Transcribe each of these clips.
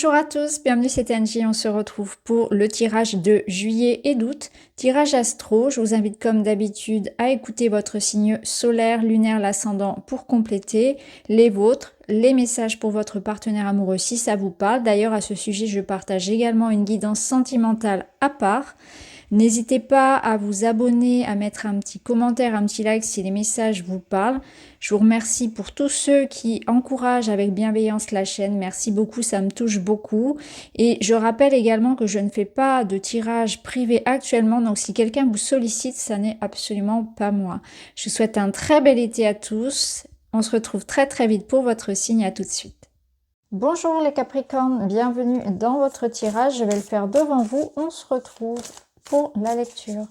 Bonjour à tous, bienvenue, c'est Angie, on se retrouve pour le tirage de juillet et d'août. Tirage astro, je vous invite comme d'habitude à écouter votre signe solaire, lunaire, l'ascendant pour compléter les vôtres, les messages pour votre partenaire amoureux si ça vous parle. D'ailleurs à ce sujet je partage également une guidance sentimentale à part. N'hésitez pas à vous abonner, à mettre un petit commentaire, un petit like si les messages vous parlent. Je vous remercie pour tous ceux qui encouragent avec bienveillance la chaîne. Merci beaucoup, ça me touche beaucoup. Et je rappelle également que je ne fais pas de tirage privé actuellement. Donc si quelqu'un vous sollicite, ça n'est absolument pas moi. Je vous souhaite un très bel été à tous. On se retrouve très très vite pour votre signe. À tout de suite. Bonjour les Capricornes, bienvenue dans votre tirage. Je vais le faire devant vous. On se retrouve pour la lecture.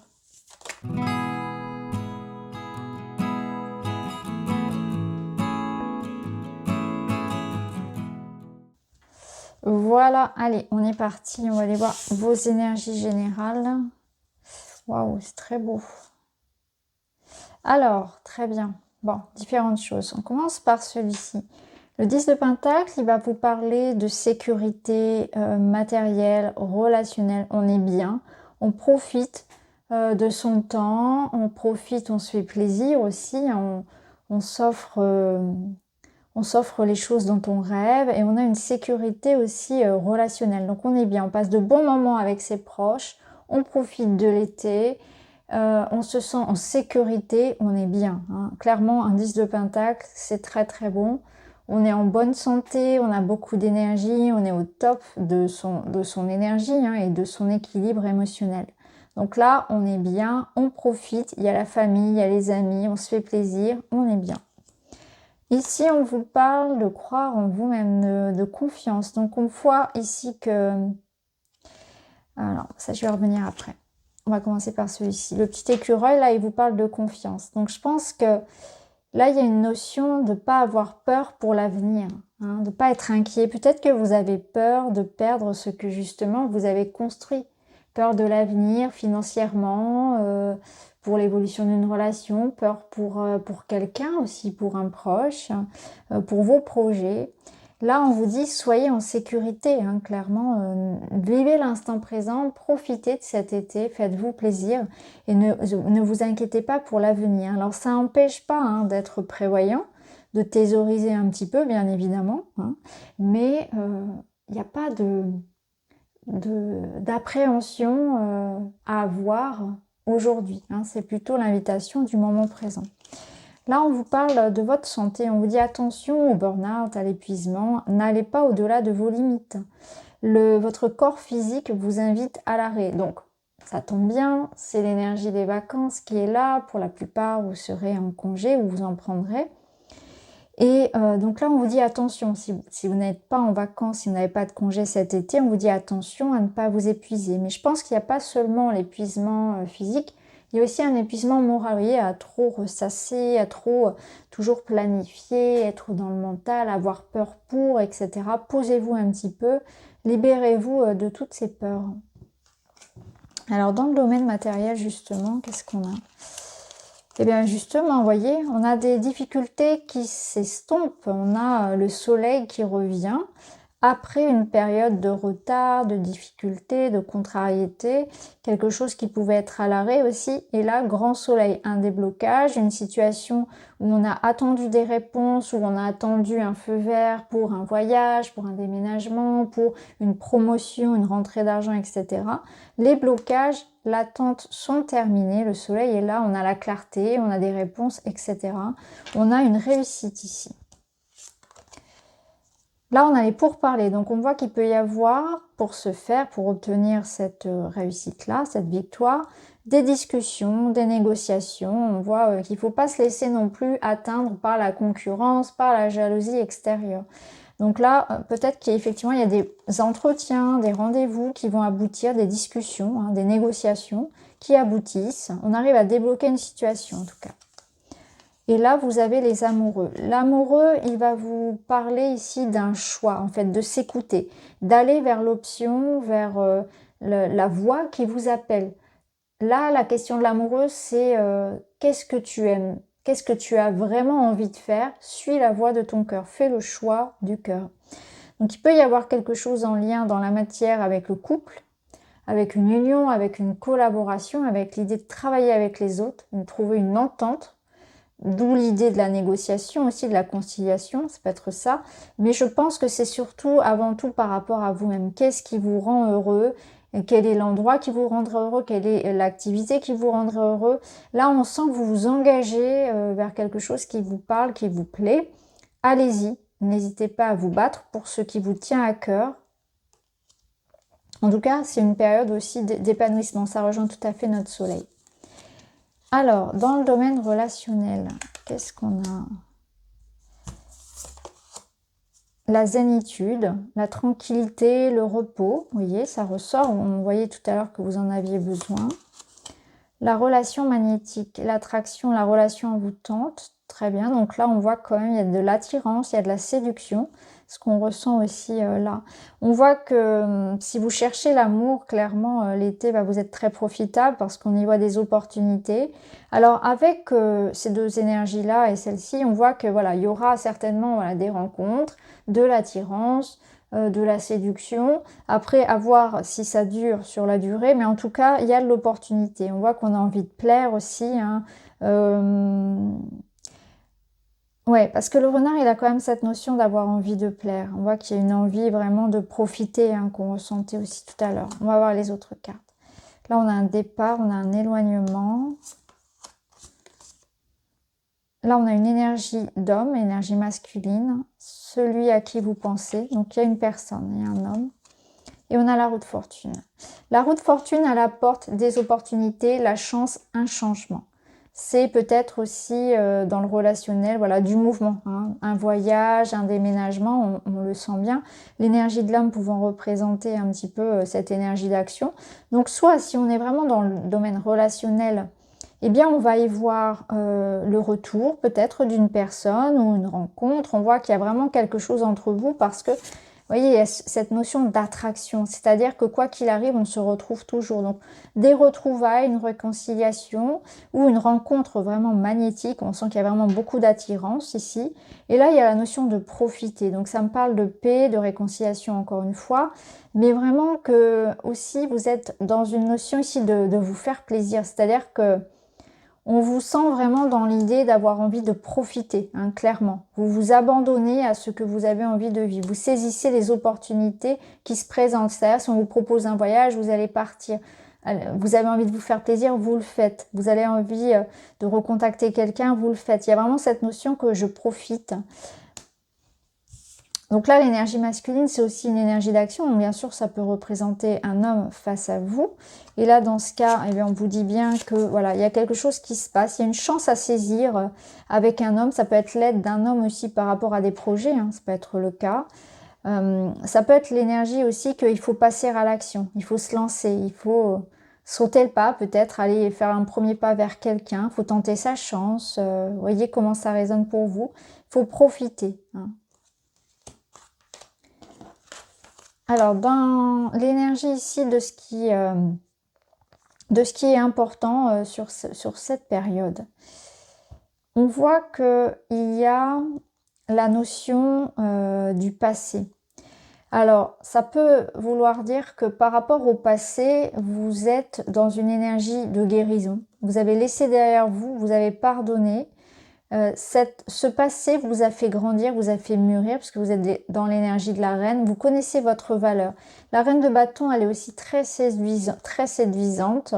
Voilà, allez, on est parti. On va aller voir vos énergies générales. Waouh, c'est très beau. Alors, très bien. Bon, différentes choses. On commence par celui-ci. Le 10 de Pentacle, il va vous parler de sécurité matérielle, relationnelle. On est bien, on profite de son temps, on profite, on se fait plaisir aussi, on s'offre les choses dont on rêve et on a une sécurité aussi relationnelle. Donc on est bien, on passe de bons moments avec ses proches, on profite de l'été, on se sent en sécurité, on est bien. Hein. Clairement, un 10 de Pentacle, c'est très très bon. On est en bonne santé, on a beaucoup d'énergie, on est au top de son énergie hein, et de son équilibre émotionnel. Donc là, on est bien, on profite, il y a la famille, il y a les amis, on se fait plaisir, on est bien. Ici, on vous parle de croire en vous-même, de confiance. Donc, on voit ici que... Alors, ça, je vais revenir après. On va commencer par celui-ci. Le petit écureuil, là, il vous parle de confiance. Donc, je pense que là, il y a une notion de ne pas avoir peur pour l'avenir, hein, de ne pas être inquiet. Peut-être que vous avez peur de perdre ce que, justement, vous avez construit. Peur de l'avenir financièrement, pour l'évolution d'une relation, peur pour quelqu'un aussi, pour un proche, pour vos projets. Là, on vous dit, soyez en sécurité, hein, clairement. Vivez l'instant présent, profitez de cet été, faites-vous plaisir et ne vous inquiétez pas pour l'avenir. Alors, ça n'empêche pas hein, d'être prévoyant, de thésauriser un petit peu, bien évidemment, hein, mais il n'y a pas d'appréhension à avoir aujourd'hui. Hein. C'est plutôt l'invitation du moment présent. Là, on vous parle de votre santé. On vous dit attention au burn-out, à l'épuisement. N'allez pas au-delà de vos limites. Votre corps physique vous invite à l'arrêt. Donc, ça tombe bien, c'est l'énergie des vacances qui est là. Pour la plupart, vous serez en congé ou vous en prendrez. Et donc là, on vous dit attention, si vous n'êtes pas en vacances, si vous n'avez pas de congé cet été, on vous dit attention à ne pas vous épuiser. Mais je pense qu'il n'y a pas seulement l'épuisement physique, il y a aussi un épuisement moral, vous voyez, à trop ressasser, à trop toujours planifier, être dans le mental, avoir peur pour, etc. Posez-vous un petit peu, libérez-vous de toutes ces peurs. Alors dans le domaine matériel, justement, qu'est-ce qu'on a ? Eh bien justement, vous voyez, on a des difficultés qui s'estompent, on a le soleil qui revient après une période de retard, de difficulté, de contrariété, quelque chose qui pouvait être à l'arrêt aussi, et là, grand soleil, un déblocage, une situation où on a attendu des réponses, où on a attendu un feu vert pour un voyage, pour un déménagement, pour une promotion, une rentrée d'argent, etc. Les blocages, l'attente sont terminés, le soleil est là, on a la clarté, on a des réponses, etc. On a une réussite ici. Là, on a les pourparlers, donc on voit qu'il peut y avoir, pour ce faire, pour obtenir cette réussite-là, cette victoire, des discussions, des négociations. On voit qu'il ne faut pas se laisser non plus atteindre par la concurrence, par la jalousie extérieure. Donc là, peut-être qu'effectivement, il y a des entretiens, des rendez-vous qui vont aboutir, des discussions, hein, des négociations qui aboutissent. On arrive à débloquer une situation, en tout cas. Et là, vous avez les amoureux. L'amoureux, il va vous parler ici d'un choix, en fait, de s'écouter, d'aller vers l'option, vers la voie qui vous appelle. Là, la question de l'amoureux, c'est qu'est-ce que tu aimes? Qu'est-ce que tu as vraiment envie de faire? Suis la voie de ton cœur, fais le choix du cœur. Donc il peut y avoir quelque chose en lien dans la matière avec le couple, avec une union, avec une collaboration, avec l'idée de travailler avec les autres, de trouver une entente, d'où l'idée de la négociation aussi, de la conciliation, ça peut être ça. Mais je pense que c'est surtout, avant tout, par rapport à vous-même. Qu'est-ce qui vous rend heureux? Quel est l'endroit qui vous rendra heureux? Quelle est l'activité qui vous rendra heureux? Là, on sent que vous vous engagez vers quelque chose qui vous parle, qui vous plaît. Allez-y, n'hésitez pas à vous battre pour ce qui vous tient à cœur. En tout cas, c'est une période aussi d'épanouissement. Ça rejoint tout à fait notre soleil. Alors, dans le domaine relationnel, qu'est-ce qu'on a? La zénitude, la tranquillité, le repos. Vous voyez, ça ressort. On voyait tout à l'heure que vous en aviez besoin. La relation magnétique, l'attraction, la relation envoûtante. Très bien. Donc là, on voit quand même, il y a de l'attirance, il y a de la séduction. Ce qu'on ressent aussi là. On voit que si vous cherchez l'amour, clairement, l'été, vous êtes très profitable parce qu'on y voit des opportunités. Alors, avec ces deux énergies-là et celle-ci, on voit que voilà, il y aura certainement des rencontres, de l'attirance, de la séduction. Après, à voir si ça dure sur la durée, mais en tout cas, il y a de l'opportunité. On voit qu'on a envie de plaire aussi, hein. Ouais, parce que le renard, il a quand même cette notion d'avoir envie de plaire. On voit qu'il y a une envie vraiment de profiter, hein, qu'on ressentait aussi tout à l'heure. On va voir les autres cartes. Là, on a un départ, on a un éloignement. Là, on a une énergie d'homme, énergie masculine, celui à qui vous pensez. Donc, il y a une personne, il y a un homme. Et on a la roue de fortune. La roue de fortune, elle apporte des opportunités, la chance, un changement. C'est peut-être aussi dans le relationnel, voilà, du mouvement, hein. Un voyage, un déménagement, on le sent bien. L'énergie de l'homme pouvant représenter un petit peu cette énergie d'action. Donc, soit si on est vraiment dans le domaine relationnel, eh bien, on va y voir le retour peut-être d'une personne ou une rencontre. On voit qu'il y a vraiment quelque chose entre vous parce que, vous voyez, il y a cette notion d'attraction. C'est-à-dire que quoi qu'il arrive, on se retrouve toujours. Donc, des retrouvailles, une réconciliation ou une rencontre vraiment magnétique. On sent qu'il y a vraiment beaucoup d'attirance ici. Et là, il y a la notion de profiter. Donc, ça me parle de paix, de réconciliation encore une fois. Mais vraiment que aussi, vous êtes dans une notion ici de vous faire plaisir. C'est-à-dire que on vous sent vraiment dans l'idée d'avoir envie de profiter, hein, clairement. Vous vous abandonnez à ce que vous avez envie de vivre. Vous saisissez les opportunités qui se présentent. C'est-à-dire, si on vous propose un voyage, vous allez partir. Vous avez envie de vous faire plaisir, vous le faites. Vous avez envie de recontacter quelqu'un, vous le faites. Il y a vraiment cette notion que je profite. Donc là, l'énergie masculine, c'est aussi une énergie d'action. Donc bien sûr, ça peut représenter un homme face à vous. Et là, dans ce cas, eh bien, on vous dit bien que voilà, il y a quelque chose qui se passe. Il y a une chance à saisir avec un homme. Ça peut être l'aide d'un homme aussi par rapport à des projets, hein, ça peut être le cas. Ça peut être l'énergie aussi qu'il faut passer à l'action. Il faut se lancer. Il faut sauter le pas, peut-être aller faire un premier pas vers quelqu'un. Il faut tenter sa chance. Vous voyez comment ça résonne pour vous. Il faut profiter, hein. Alors, dans l'énergie ici de ce qui est important sur cette période, on voit qu'il y a la notion du passé. Alors, ça peut vouloir dire que par rapport au passé, vous êtes dans une énergie de guérison. Vous avez laissé derrière vous, vous avez pardonné. Ce passé vous a fait grandir, vous a fait mûrir, parce que vous êtes dans l'énergie de la reine, vous connaissez votre valeur. La reine de bâton, elle est aussi très séduisante.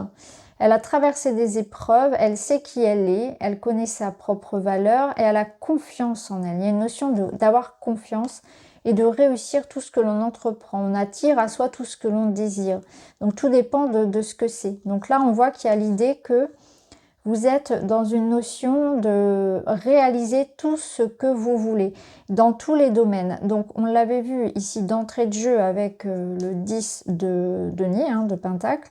Elle a traversé des épreuves, elle sait qui elle est, elle connaît sa propre valeur et elle a confiance en elle. Il y a une notion d'avoir confiance et de réussir tout ce que l'on entreprend. On attire à soi tout ce que l'on désire. Donc tout dépend de ce que c'est. Donc là, on voit qu'il y a l'idée que vous êtes dans une notion de réaliser tout ce que vous voulez, dans tous les domaines. Donc, on l'avait vu ici d'entrée de jeu avec le 10 de denier, hein, de pentacle,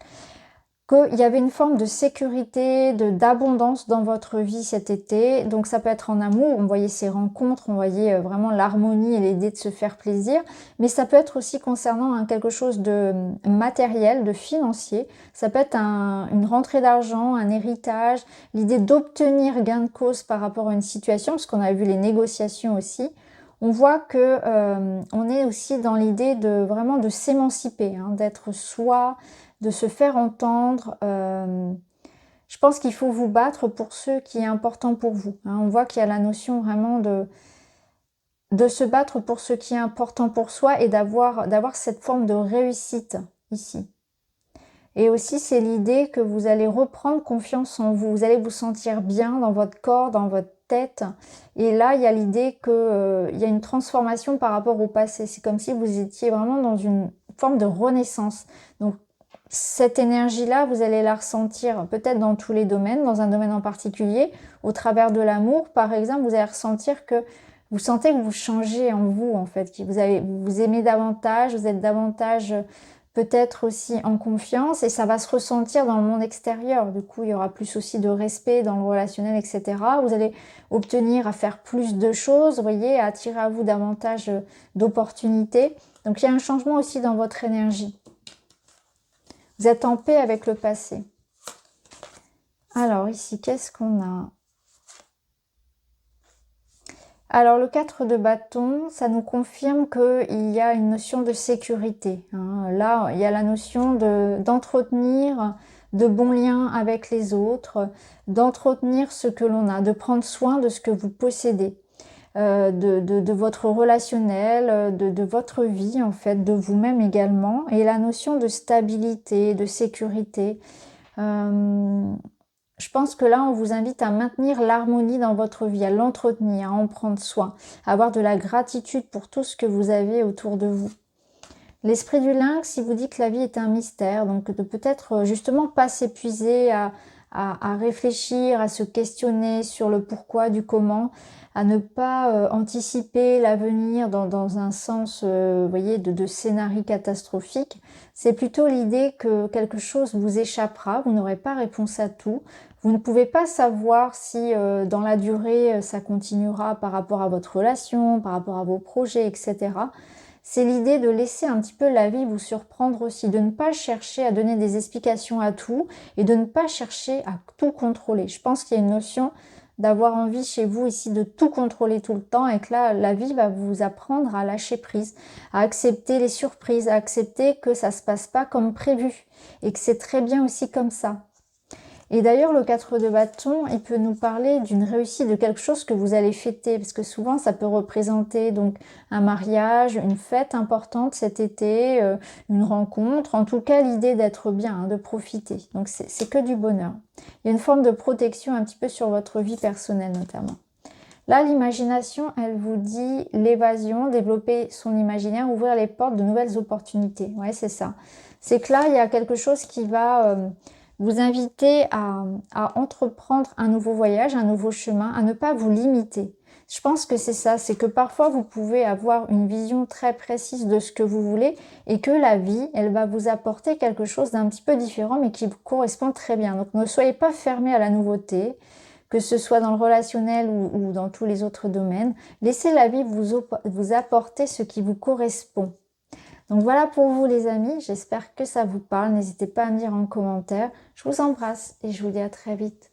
qu'il y avait une forme de sécurité, d'abondance dans votre vie cet été. Donc, ça peut être en amour, on voyait ces rencontres, on voyait vraiment l'harmonie et l'idée de se faire plaisir. Mais ça peut être aussi concernant quelque chose de matériel, de financier. Ça peut être une rentrée d'argent, un héritage, l'idée d'obtenir gain de cause par rapport à une situation, parce qu'on a vu les négociations aussi. On voit que on est aussi dans l'idée de vraiment de s'émanciper, hein, d'être soi, de se faire entendre. Je pense qu'il faut vous battre pour ce qui est important pour vous, hein. On voit qu'il y a la notion vraiment de se battre pour ce qui est important pour soi et d'avoir cette forme de réussite ici. Et aussi, c'est l'idée que vous allez reprendre confiance en vous. Vous allez vous sentir bien dans votre corps, dans votre tête. Et là, il y a l'idée qu'il y a une transformation par rapport au passé. C'est comme si vous étiez vraiment dans une forme de renaissance. Donc, cette énergie-là, vous allez la ressentir peut-être dans tous les domaines, dans un domaine en particulier. Au travers de l'amour, par exemple, vous allez ressentir que vous sentez que vous changez en vous, en fait. Que vous vous aimez davantage, vous êtes davantage peut-être aussi en confiance et ça va se ressentir dans le monde extérieur. Du coup, il y aura plus aussi de respect dans le relationnel, etc. Vous allez obtenir à faire plus de choses, vous voyez, à attirer à vous davantage d'opportunités. Donc, il y a un changement aussi dans votre énergie. Vous êtes en paix avec le passé. Alors, ici, qu'est-ce qu'on a ? Alors, le 4 de bâton, ça nous confirme qu'il y a une notion de sécurité, hein. Là, il y a la notion d'entretenir de bons liens avec les autres, d'entretenir ce que l'on a, de prendre soin de ce que vous possédez, de votre relationnel, de votre vie, en fait, de vous-même également. Et la notion de stabilité, de sécurité. Je pense que là, on vous invite à maintenir l'harmonie dans votre vie, à l'entretenir, à en prendre soin, à avoir de la gratitude pour tout ce que vous avez autour de vous. L'esprit du lynx, il vous dit que la vie est un mystère, donc de peut-être justement pas s'épuiser à réfléchir, à se questionner sur le pourquoi, du comment, à ne pas anticiper l'avenir dans un sens, vous voyez, de scénario catastrophique. C'est plutôt l'idée que quelque chose vous échappera, vous n'aurez pas réponse à tout. Vous ne pouvez pas savoir si dans la durée, ça continuera par rapport à votre relation, par rapport à vos projets, etc. C'est l'idée de laisser un petit peu la vie vous surprendre aussi, de ne pas chercher à donner des explications à tout et de ne pas chercher à tout contrôler. Je pense qu'il y a une notion d'avoir envie chez vous ici de tout contrôler tout le temps et que là, la vie va vous apprendre à lâcher prise, à accepter les surprises, à accepter que ça se passe pas comme prévu et que c'est très bien aussi comme ça. Et d'ailleurs, le 4 de bâton, il peut nous parler d'une réussite, de quelque chose que vous allez fêter, parce que souvent, ça peut représenter donc un mariage, une fête importante cet été, une rencontre, en tout cas l'idée d'être bien, hein, de profiter. Donc c'est que du bonheur. Il y a une forme de protection un petit peu sur votre vie personnelle notamment. Là, l'imagination, elle vous dit l'évasion, développer son imaginaire, ouvrir les portes de nouvelles opportunités. Ouais, c'est ça. C'est que là, il y a quelque chose qui va vous inviter à entreprendre un nouveau voyage, un nouveau chemin, à ne pas vous limiter. Je pense que c'est ça, c'est que parfois vous pouvez avoir une vision très précise de ce que vous voulez et que la vie, elle va vous apporter quelque chose d'un petit peu différent mais qui vous correspond très bien. Donc ne soyez pas fermés à la nouveauté, que ce soit dans le relationnel ou dans tous les autres domaines. Laissez la vie vous apporter ce qui vous correspond. Donc voilà pour vous les amis, j'espère que ça vous parle. N'hésitez pas à me dire en commentaire. Je vous embrasse et je vous dis à très vite.